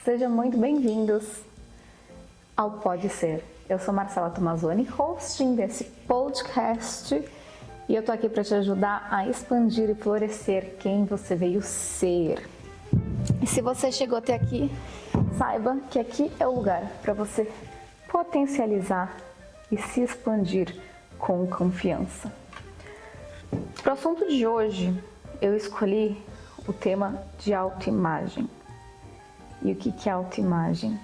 Sejam muito bem-vindos ao Pode Ser. Eu sou Marcela Tomazoni, hosting desse podcast, e eu tô aqui para te ajudar a expandir e florescer quem você veio ser. E se você chegou até aqui, saiba que aqui é o lugar para você potencializar e se expandir com confiança. Para o assunto de hoje, eu escolhi o tema de autoimagem. E o que é autoimagem?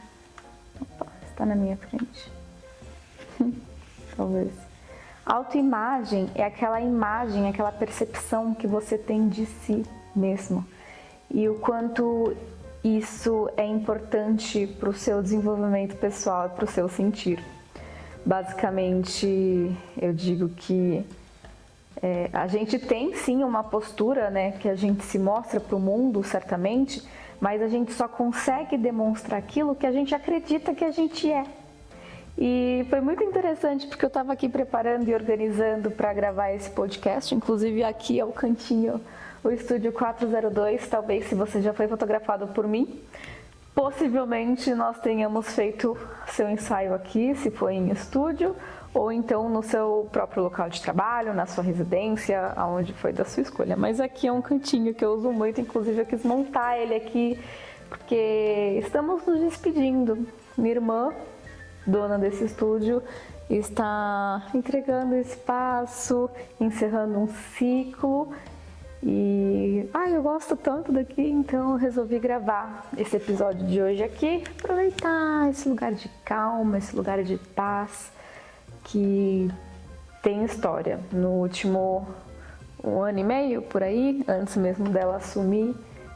Opa, está na minha frente. Talvez. Autoimagem é aquela imagem, aquela percepção que você tem de si mesmo. E o quanto isso é importante para o seu desenvolvimento pessoal e para o seu sentir. Basicamente, eu digo que a gente tem sim uma postura, né, que a gente se mostra para o mundo, certamente, mas a gente só consegue demonstrar aquilo que a gente acredita que a gente é. E foi muito interessante porque eu estava aqui preparando e organizando para gravar esse podcast, inclusive aqui é o cantinho, o estúdio 402, talvez se você já foi fotografado por mim, possivelmente nós tenhamos feito seu ensaio aqui, se foi em estúdio, ou então no seu próprio local de trabalho, na sua residência, aonde foi da sua escolha. Mas aqui é um cantinho que eu uso muito, inclusive eu quis montar ele aqui, porque estamos nos despedindo. Minha irmã, dona desse estúdio, está entregando espaço, encerrando um ciclo. E eu gosto tanto daqui, então eu resolvi gravar esse episódio de hoje aqui, aproveitar esse lugar de calma, esse lugar de paz, que tem história. No último 1 ano e meio, por aí, antes mesmo dela assumir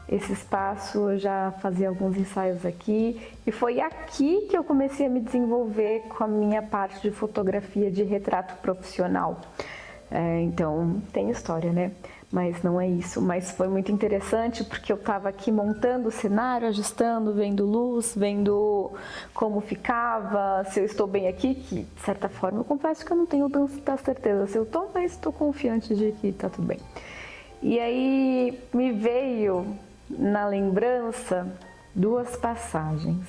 esse espaço, eu já fazia alguns ensaios aqui, e foi aqui que eu comecei a me desenvolver com a minha parte de fotografia de retrato profissional. Então, tem história, né? Mas não é isso. Mas foi muito interessante porque eu estava aqui montando o cenário, ajustando, vendo luz, vendo como ficava, se eu estou bem aqui, que de certa forma eu confesso que eu não tenho tanta certeza se eu estou, mas estou confiante de que está tudo bem. E aí me veio na lembrança 2 passagens,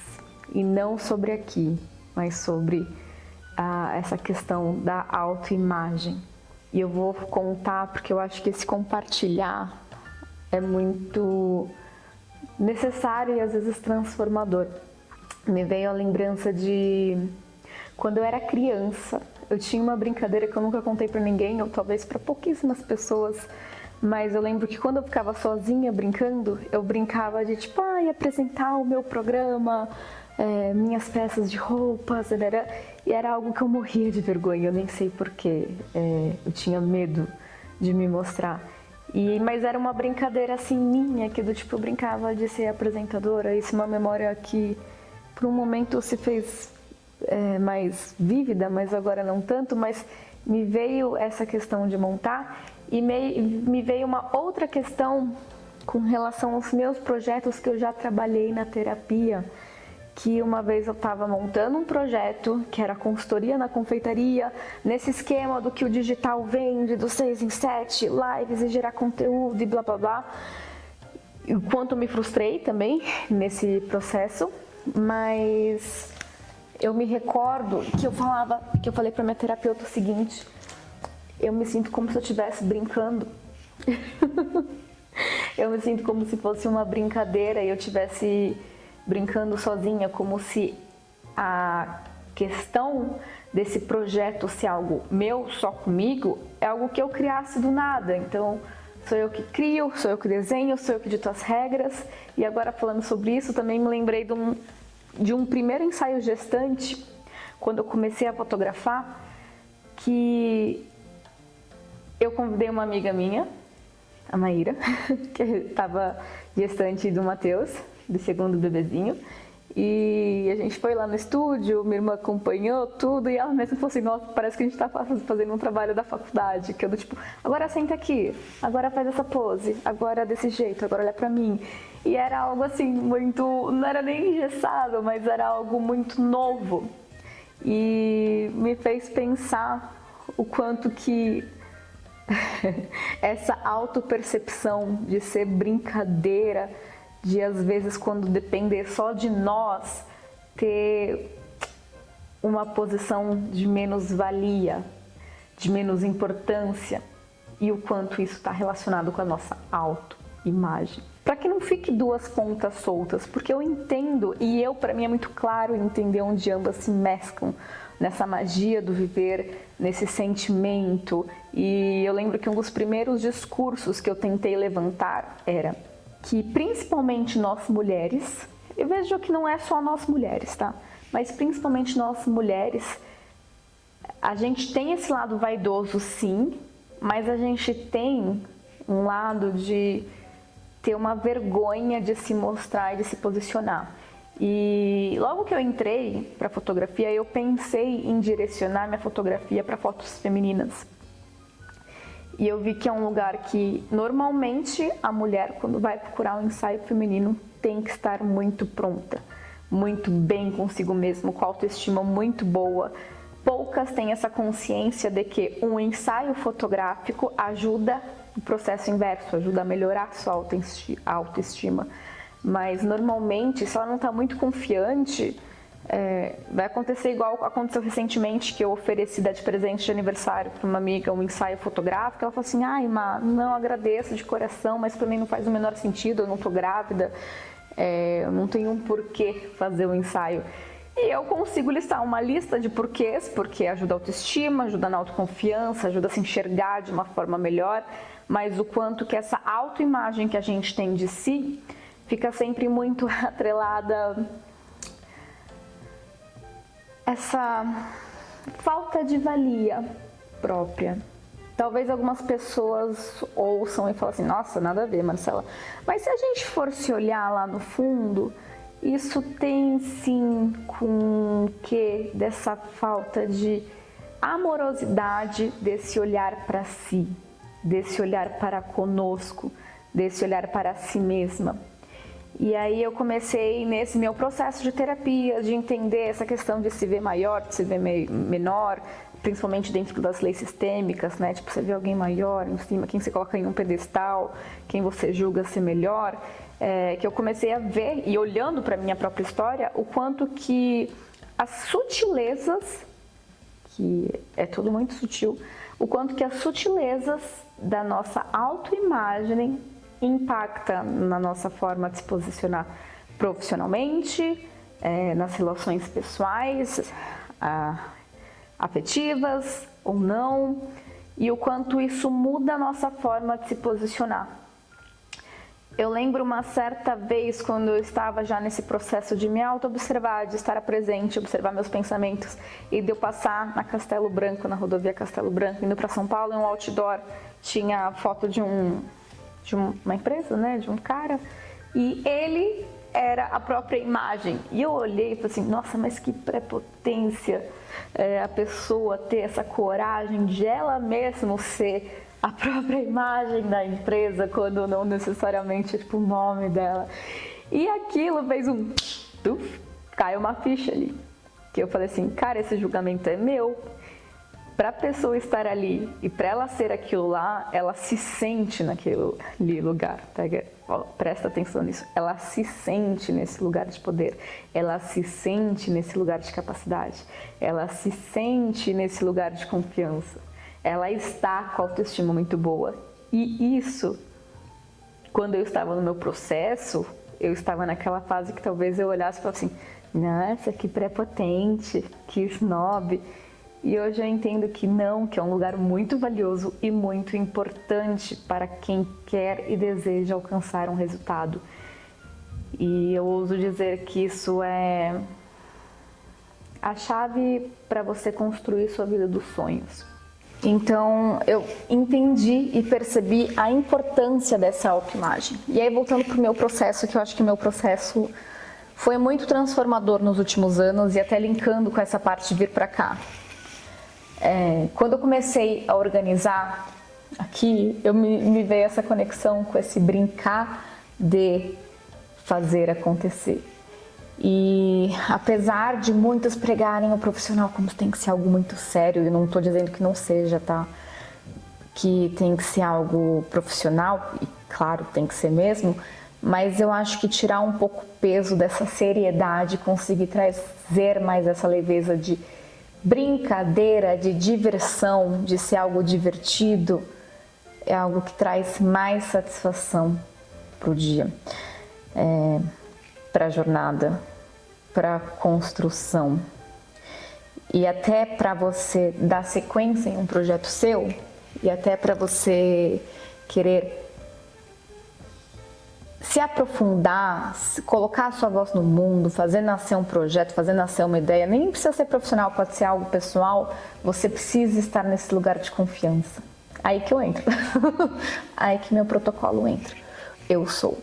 e não sobre aqui, mas sobre essa questão da autoimagem. E eu vou contar porque eu acho que esse compartilhar é muito necessário e às vezes transformador. Me veio a lembrança de quando eu era criança. Eu tinha uma brincadeira que eu nunca contei pra ninguém, ou talvez para pouquíssimas pessoas, mas eu lembro que quando eu ficava sozinha brincando, eu brincava de apresentar o meu programa, minhas peças de roupas, e era algo que eu morria de vergonha, eu nem sei porquê, eu tinha medo de me mostrar. Mas era uma brincadeira assim minha, que do tipo eu brincava de ser apresentadora. Isso é uma memória que por um momento se fez mais vívida, mas agora não tanto, mas me veio essa questão de montar e me veio uma outra questão com relação aos meus projetos que eu já trabalhei na terapia. Que uma vez eu estava montando um projeto que era consultoria na confeitaria, nesse esquema do que o digital vende, do 6 em 7, lives e gerar conteúdo e blá blá blá. E o quanto me frustrei também nesse processo, mas eu me recordo que eu falei para minha terapeuta o seguinte: eu me sinto como se eu estivesse brincando. Eu me sinto como se fosse uma brincadeira e eu estivesse brincando sozinha, como se a questão desse projeto ser algo meu, só comigo, é algo que eu criasse do nada. Então, sou eu que crio, sou eu que desenho, sou eu que dito as regras. E agora, falando sobre isso, também me lembrei de um primeiro ensaio gestante, quando eu comecei a fotografar, que eu convidei uma amiga minha, a Maíra, que estava gestante do Matheus, do segundo bebezinho, e a gente foi lá no estúdio, minha irmã acompanhou tudo, e ela mesma falou assim: nossa, parece que a gente tá fazendo um trabalho da faculdade, que eu do tipo, agora senta aqui, agora faz essa pose, agora desse jeito, agora olha pra mim. E era algo assim, muito, não era nem engessado, mas era algo muito novo, e me fez pensar o quanto que essa autopercepção de ser brincadeira de às vezes, quando depender só de nós, ter uma posição de menos-valia, de menos importância, e o quanto isso está relacionado com a nossa autoimagem. Para que não fique duas pontas soltas, porque eu entendo, e para mim é muito claro entender onde ambas se mesclam, nessa magia do viver, nesse sentimento. E eu lembro que um dos primeiros discursos que eu tentei levantar era que principalmente nós mulheres, eu vejo que não é só nós mulheres, tá? Mas principalmente nós mulheres, a gente tem esse lado vaidoso sim, mas a gente tem um lado de ter uma vergonha de se mostrar e de se posicionar. E logo que eu entrei para fotografia, eu pensei em direcionar minha fotografia para fotos femininas. E eu vi que é um lugar que normalmente a mulher, quando vai procurar um ensaio feminino, tem que estar muito pronta, muito bem consigo mesma, com autoestima muito boa. Poucas têm essa consciência de que um ensaio fotográfico ajuda o processo inverso, ajuda a melhorar a sua autoestima. Mas normalmente, se ela não está muito confiante, vai acontecer igual aconteceu recentemente, que eu ofereci dar de presente de aniversário para uma amiga um ensaio fotográfico. Ela falou assim: ai, Má, não, agradeço de coração, mas para mim não faz o menor sentido, eu não estou grávida, eu não tenho um porquê fazer o ensaio. E eu consigo listar uma lista de porquês, porque ajuda a autoestima, ajuda na autoconfiança, ajuda a se enxergar de uma forma melhor, mas o quanto que essa autoimagem que a gente tem de si fica sempre muito atrelada essa falta de valia própria. Talvez algumas pessoas ouçam e falem assim: nossa, nada a ver, Marcela. Mas se a gente for se olhar lá no fundo, isso tem sim com o que dessa falta de amorosidade, desse olhar para si, desse olhar para conosco, desse olhar para si mesma. E aí eu comecei nesse meu processo de terapia, de entender essa questão de se ver maior, de se ver menor, principalmente dentro das leis sistêmicas, né? Tipo, você vê alguém maior em cima, quem você coloca em um pedestal, quem você julga ser melhor, que eu comecei a ver, e olhando para a minha própria história, o quanto que as sutilezas, que é tudo muito sutil, o quanto que as sutilezas da nossa autoimagem impacta na nossa forma de se posicionar profissionalmente, nas relações pessoais, afetivas ou não, e o quanto isso muda a nossa forma de se posicionar. Eu lembro uma certa vez, quando eu estava já nesse processo de me auto-observar, de estar presente, observar meus pensamentos, e de eu passar na Castelo Branco, na rodovia Castelo Branco, indo para São Paulo, em um outdoor, tinha a foto de uma empresa, né, de um cara, e ele era a própria imagem. E eu olhei e falei assim: nossa, mas que prepotência a pessoa ter essa coragem de ela mesma ser a própria imagem da empresa, quando não necessariamente tipo, o nome dela. E aquilo fez caiu uma ficha ali, que eu falei assim: cara, esse julgamento é meu. Para a pessoa estar ali e para ela ser aquilo lá, ela se sente naquele lugar. Presta atenção nisso. Ela se sente nesse lugar de poder. Ela se sente nesse lugar de capacidade. Ela se sente nesse lugar de confiança. Ela está com a autoestima muito boa. E isso, quando eu estava no meu processo, eu estava naquela fase que talvez eu olhasse e falasse assim: nossa, que prepotente, que snob. E hoje eu entendo que não, que é um lugar muito valioso e muito importante para quem quer e deseja alcançar um resultado. E eu ouso dizer que isso é a chave para você construir sua vida dos sonhos. Então eu entendi e percebi a importância dessa autoimagem. E aí, voltando para o meu processo, que eu acho que o meu processo foi muito transformador nos últimos anos, e até linkando com essa parte de vir para cá. Quando eu comecei a organizar aqui, me veio essa conexão com esse brincar de fazer acontecer. E apesar de muitas pregarem o profissional como tem que ser algo muito sério, e não estou dizendo que não seja, tá? Que tem que ser algo profissional, e claro, tem que ser mesmo, mas eu acho que tirar um pouco o peso dessa seriedade, conseguir trazer mais essa leveza de brincadeira, de diversão, de ser algo divertido, é algo que traz mais satisfação para o dia, para a jornada, para a construção. E até para você dar sequência em um projeto seu, e até para você querer se aprofundar, colocar a sua voz no mundo, fazer nascer um projeto, fazer nascer uma ideia, nem precisa ser profissional, pode ser algo pessoal, você precisa estar nesse lugar de confiança. Aí que eu entro, aí que meu protocolo entra, eu sou.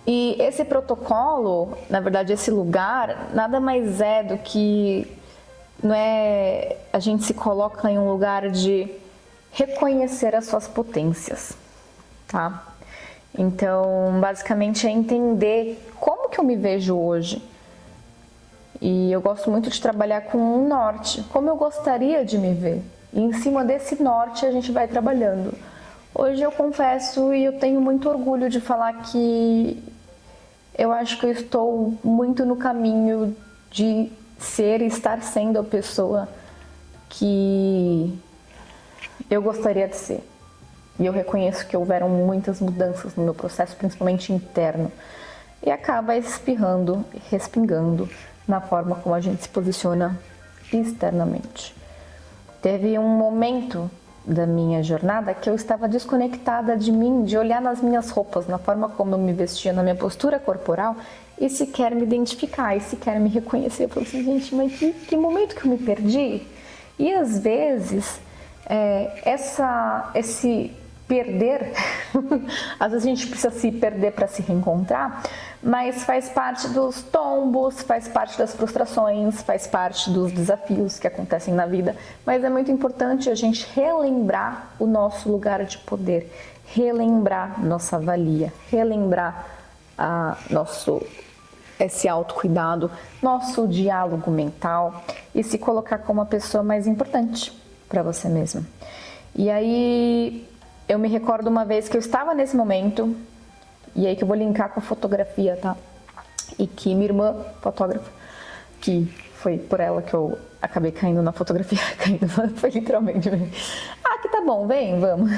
E esse protocolo, na verdade esse lugar, nada mais é do que, não é, a gente se coloca em um lugar de reconhecer as suas potências, tá? Então, basicamente é entender como que eu me vejo hoje. E eu gosto muito de trabalhar com um norte, como eu gostaria de me ver. E em cima desse norte a gente vai trabalhando. Hoje eu confesso e eu tenho muito orgulho de falar que eu acho que eu estou muito no caminho de ser e estar sendo a pessoa que eu gostaria de ser. E eu reconheço que houveram muitas mudanças no meu processo, principalmente interno. E acaba espirrando, respingando na forma como a gente se posiciona externamente. Teve um momento da minha jornada que eu estava desconectada de mim, de olhar nas minhas roupas, na forma como eu me vestia, na minha postura corporal, e sequer me identificar, e sequer me reconhecer. Eu falei assim, gente, mas que momento que eu me perdi? E às vezes, esse perder, às vezes a gente precisa se perder para se reencontrar, mas faz parte dos tombos, faz parte das frustrações, faz parte dos desafios que acontecem na vida, mas é muito importante a gente relembrar o nosso lugar de poder, relembrar nossa valia, relembrar esse autocuidado, nosso diálogo mental e se colocar como a pessoa mais importante para você mesma. E aí eu me recordo uma vez que eu estava nesse momento, e aí que eu vou linkar com a fotografia, tá? E que minha irmã, fotógrafa, que foi por ela que eu acabei caindo na fotografia, foi literalmente, que tá bom, vem, vamos.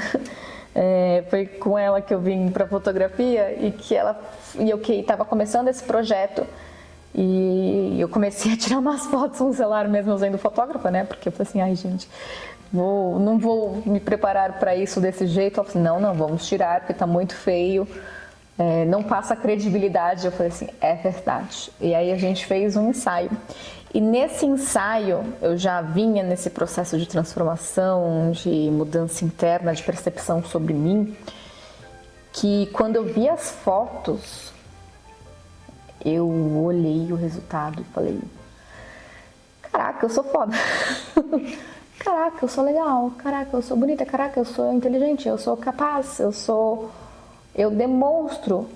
Foi com ela que eu vim pra fotografia e eu que estava começando esse projeto, e eu comecei a tirar umas fotos no celular mesmo usando fotógrafa, né? Porque eu falei assim, ai gente, não vou me preparar para isso desse jeito. Eu falei assim, não, vamos tirar porque tá muito feio, não passa credibilidade. Eu falei assim, é verdade. E aí a gente fez um ensaio. E nesse ensaio eu já vinha nesse processo de transformação, de mudança interna, de percepção sobre mim, que quando eu vi as fotos, eu olhei o resultado e falei, caraca, eu sou foda. Caraca, eu sou legal, caraca, eu sou bonita, caraca, eu sou inteligente, eu sou capaz, eu demonstro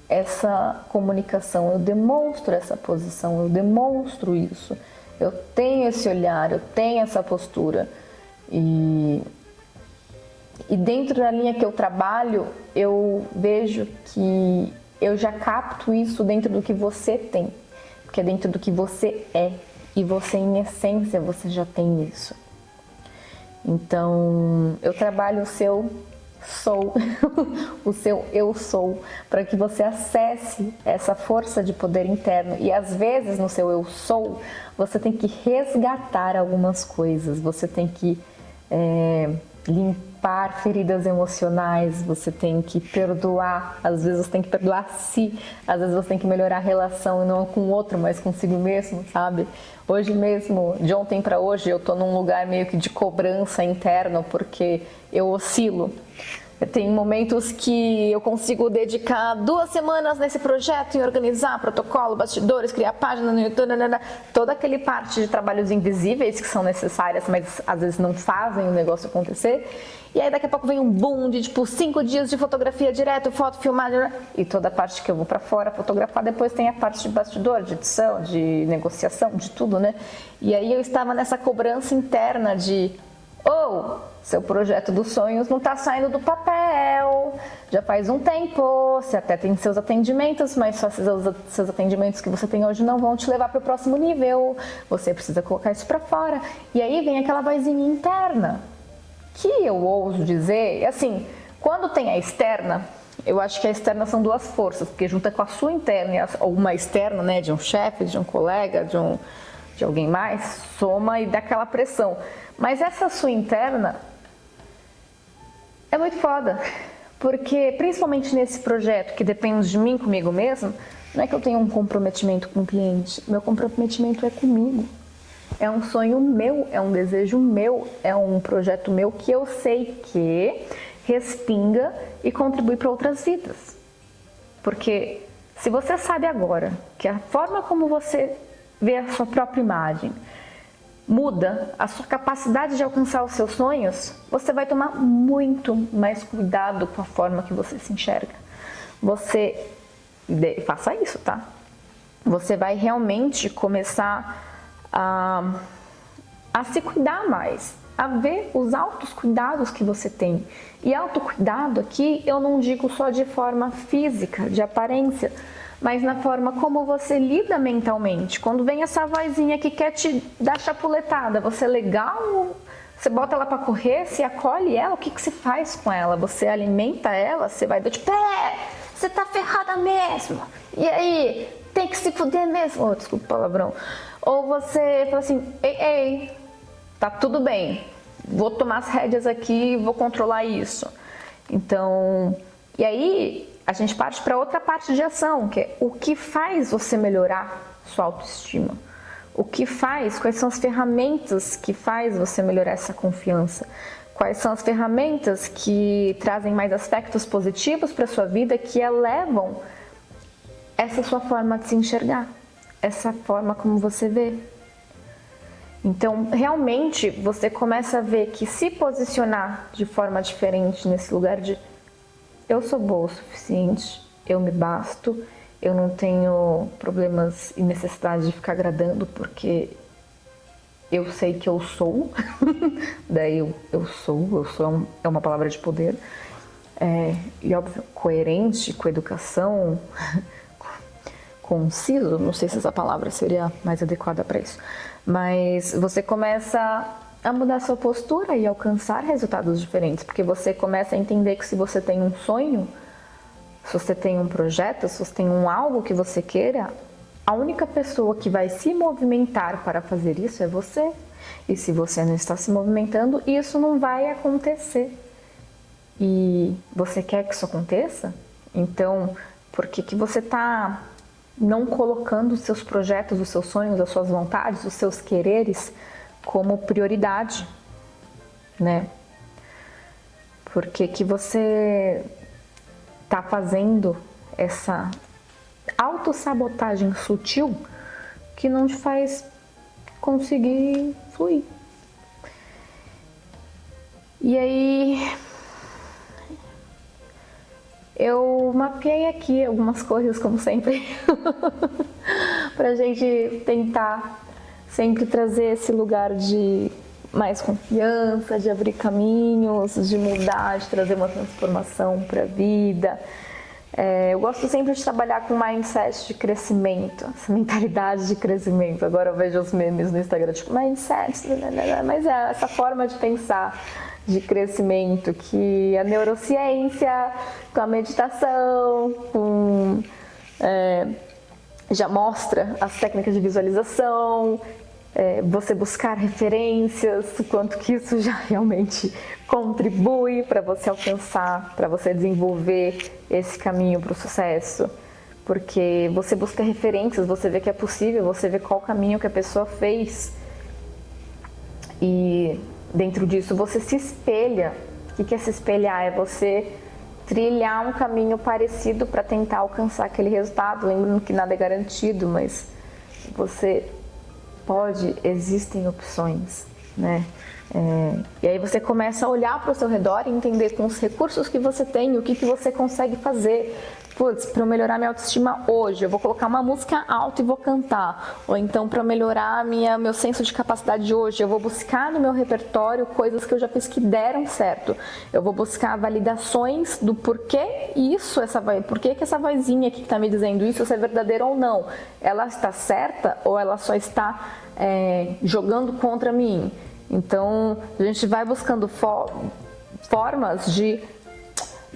essa comunicação, eu demonstro essa posição, eu demonstro isso, eu tenho esse olhar, eu tenho essa postura. E dentro da linha que eu trabalho, eu vejo que eu já capto isso dentro do que você tem, porque é dentro do que você é, e você em essência, você já tem isso. Então, eu trabalho o seu sou, o seu eu sou, para que você acesse essa força de poder interno. E às vezes no seu eu sou, você tem que resgatar algumas coisas, você tem que limpar feridas emocionais, você tem que perdoar, às vezes você tem que perdoar a si, às vezes você tem que melhorar a relação não com o outro, mas consigo mesmo, sabe? Hoje mesmo, de ontem para hoje, eu tô num lugar meio que de cobrança interna, porque eu oscilo. Tem momentos que eu consigo dedicar 2 semanas nesse projeto em organizar protocolo, bastidores, criar página no YouTube, toda aquele parte de trabalhos invisíveis que são necessárias, mas às vezes não fazem o negócio acontecer. E aí daqui a pouco vem um boom de 5 dias de fotografia direto, foto, filmagem, e toda a parte que eu vou pra fora fotografar, depois tem a parte de bastidor, de edição, de negociação, de tudo, né? E aí eu estava nessa cobrança interna de, Ou seu projeto dos sonhos não está saindo do papel, já faz um tempo, você até tem seus atendimentos, mas só seus atendimentos que você tem hoje não vão te levar para o próximo nível, você precisa colocar isso para fora. E aí vem aquela vozinha interna, que eu ouso dizer, assim, quando tem a externa, eu acho que a externa são duas forças, porque junta com a sua interna, ou uma externa, né, de um chefe, de um colega, de alguém mais, soma e dá aquela pressão. Mas essa sua interna é muito foda, porque principalmente nesse projeto que depende de mim, comigo mesmo, não é que eu tenho um comprometimento com o cliente, meu comprometimento é comigo. É um sonho meu, é um desejo meu, é um projeto meu que eu sei que respinga e contribui para outras vidas. Porque se você sabe agora que a forma como você vê a sua própria imagem muda a sua capacidade de alcançar os seus sonhos, você vai tomar muito mais cuidado com a forma que você se enxerga. Faça isso, tá? Você vai realmente começar a se cuidar mais, a ver os altos cuidados que você tem. E autocuidado aqui eu não digo só de forma física, de aparência, mas na forma como você lida mentalmente. Quando vem essa vozinha que quer te dar chapuletada, você é legal, você bota ela para correr, você acolhe ela, o que você faz com ela? Você alimenta ela, você vai do tipo, você tá ferrada mesmo, e aí, tem que se fuder mesmo, oh, desculpa o palavrão. Ou você fala assim, ei, tá tudo bem, vou tomar as rédeas aqui, vou controlar isso. Então, e aí a gente parte para outra parte de ação, que é o que faz você melhorar sua autoestima. O que faz, quais são as ferramentas que faz você melhorar essa confiança? Quais são as ferramentas que trazem mais aspectos positivos para a sua vida, que elevam essa sua forma de se enxergar, essa forma como você vê. Então, realmente, você começa a ver que se posicionar de forma diferente nesse lugar de eu sou boa o suficiente, eu me basto, eu não tenho problemas e necessidade de ficar agradando porque eu sei que eu sou, daí eu sou é uma palavra de poder, e óbvio, coerente com educação, conciso, não sei se essa palavra seria mais adequada para isso, mas você começa a mudar sua postura e alcançar resultados diferentes, porque você começa a entender que se você tem um sonho, se você tem um projeto, se você tem algo que você queira, a única pessoa que vai se movimentar para fazer isso é você. E se você não está se movimentando, isso não vai acontecer. E você quer que isso aconteça? Então, por que você está não colocando os seus projetos, os seus sonhos, as suas vontades, os seus quereres como prioridade, né? Por que você está fazendo essa autossabotagem sutil que não te faz conseguir fluir? E aí eu mapeei aqui algumas coisas, como sempre, pra gente tentar sempre trazer esse lugar de mais confiança, de abrir caminhos, de mudar, de trazer uma transformação para a vida. Eu gosto sempre de trabalhar com mindset de crescimento, essa mentalidade de crescimento. Agora eu vejo os memes no Instagram, tipo, mindset, mas é essa forma de pensar de crescimento que a neurociência, com a meditação, já mostra as técnicas de visualização, você buscar referências, o quanto que isso já realmente contribui para você alcançar, para você desenvolver esse caminho para o sucesso. Porque você busca referências, você vê que é possível, você vê qual caminho que a pessoa fez. E dentro disso você se espelha. O que é se espelhar? É você trilhar um caminho parecido para tentar alcançar aquele resultado. Lembrando que nada é garantido, mas você existem opções, né? E aí você começa a olhar para o seu redor e entender com os recursos que você tem, o que você consegue fazer putz, para eu melhorar minha autoestima hoje, eu vou colocar uma música alta e vou cantar. Ou então, para melhorar meu senso de capacidade de hoje, eu vou buscar no meu repertório coisas que eu já fiz que deram certo. Eu vou buscar validações do porquê isso, por que essa vozinha aqui que está me dizendo isso, se é verdadeiro ou não. Ela está certa ou ela só está jogando contra mim? Então, a gente vai buscando formas de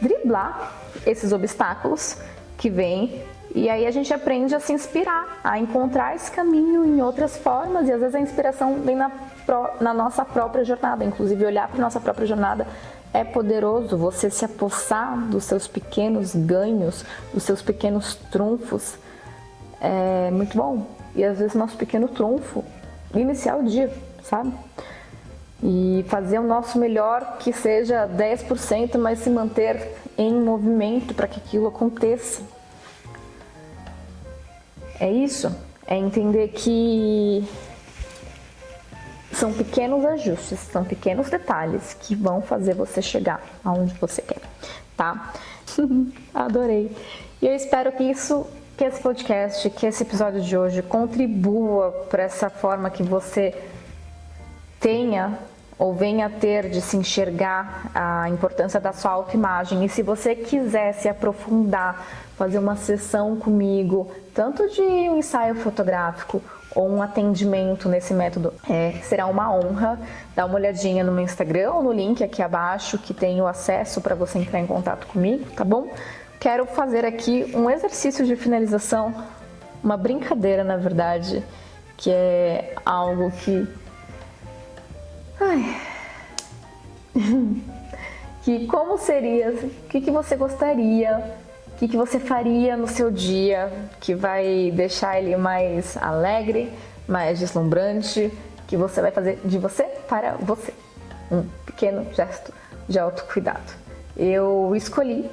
driblar esses obstáculos que vêm, e aí a gente aprende a se inspirar, a encontrar esse caminho em outras formas, e às vezes a inspiração vem na nossa própria jornada. Inclusive, olhar para a nossa própria jornada é poderoso. Você se apossar dos seus pequenos ganhos, dos seus pequenos trunfos, é muito bom. E às vezes nosso pequeno trunfo, iniciar o dia, sabe? E fazer o nosso melhor, que seja 10%, mas se manter em movimento para que aquilo aconteça. É isso, é entender que são pequenos ajustes, são pequenos detalhes que vão fazer você chegar aonde você quer, tá? Adorei. E eu espero que esse podcast, que esse episódio de hoje contribua para essa forma que você tenha ou venha a ter de se enxergar a importância da sua autoimagem. E se você quiser se aprofundar, fazer uma sessão comigo, tanto de um ensaio fotográfico ou um atendimento nesse método, será uma honra. Dá uma olhadinha no meu Instagram ou no link aqui abaixo que tem o acesso para você entrar em contato comigo, tá bom? Quero fazer aqui um exercício de finalização, uma brincadeira na verdade, que é algo que... que como seria, o que você gostaria, o que você faria no seu dia que vai deixar ele mais alegre, mais deslumbrante, que você vai fazer de você para você. Um pequeno gesto de autocuidado. Eu escolhi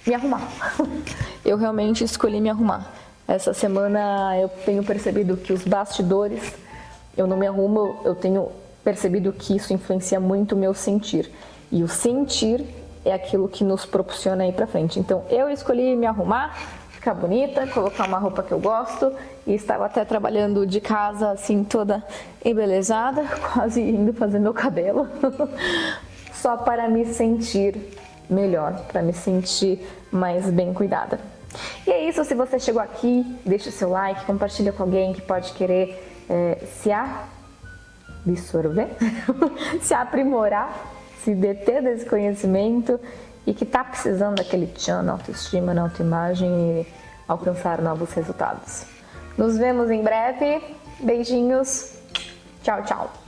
me arrumar. Eu realmente escolhi me arrumar. Essa semana eu tenho percebido que os bastidores, eu não me arrumo, eu tenho percebido que isso influencia muito o meu sentir. E o sentir é aquilo que nos proporciona ir pra frente. Então eu escolhi me arrumar, ficar bonita, colocar uma roupa que eu gosto, e estava até trabalhando de casa assim toda embelezada, quase indo fazer meu cabelo, só para me sentir melhor, para me sentir mais bem cuidada. E é isso, se você chegou aqui, deixa o seu like, compartilha com alguém que pode querer se absorver, se aprimorar, se deter desse conhecimento e que está precisando daquele tchan na autoestima, na autoimagem e alcançar novos resultados. Nos vemos em breve. Beijinhos. Tchau, tchau.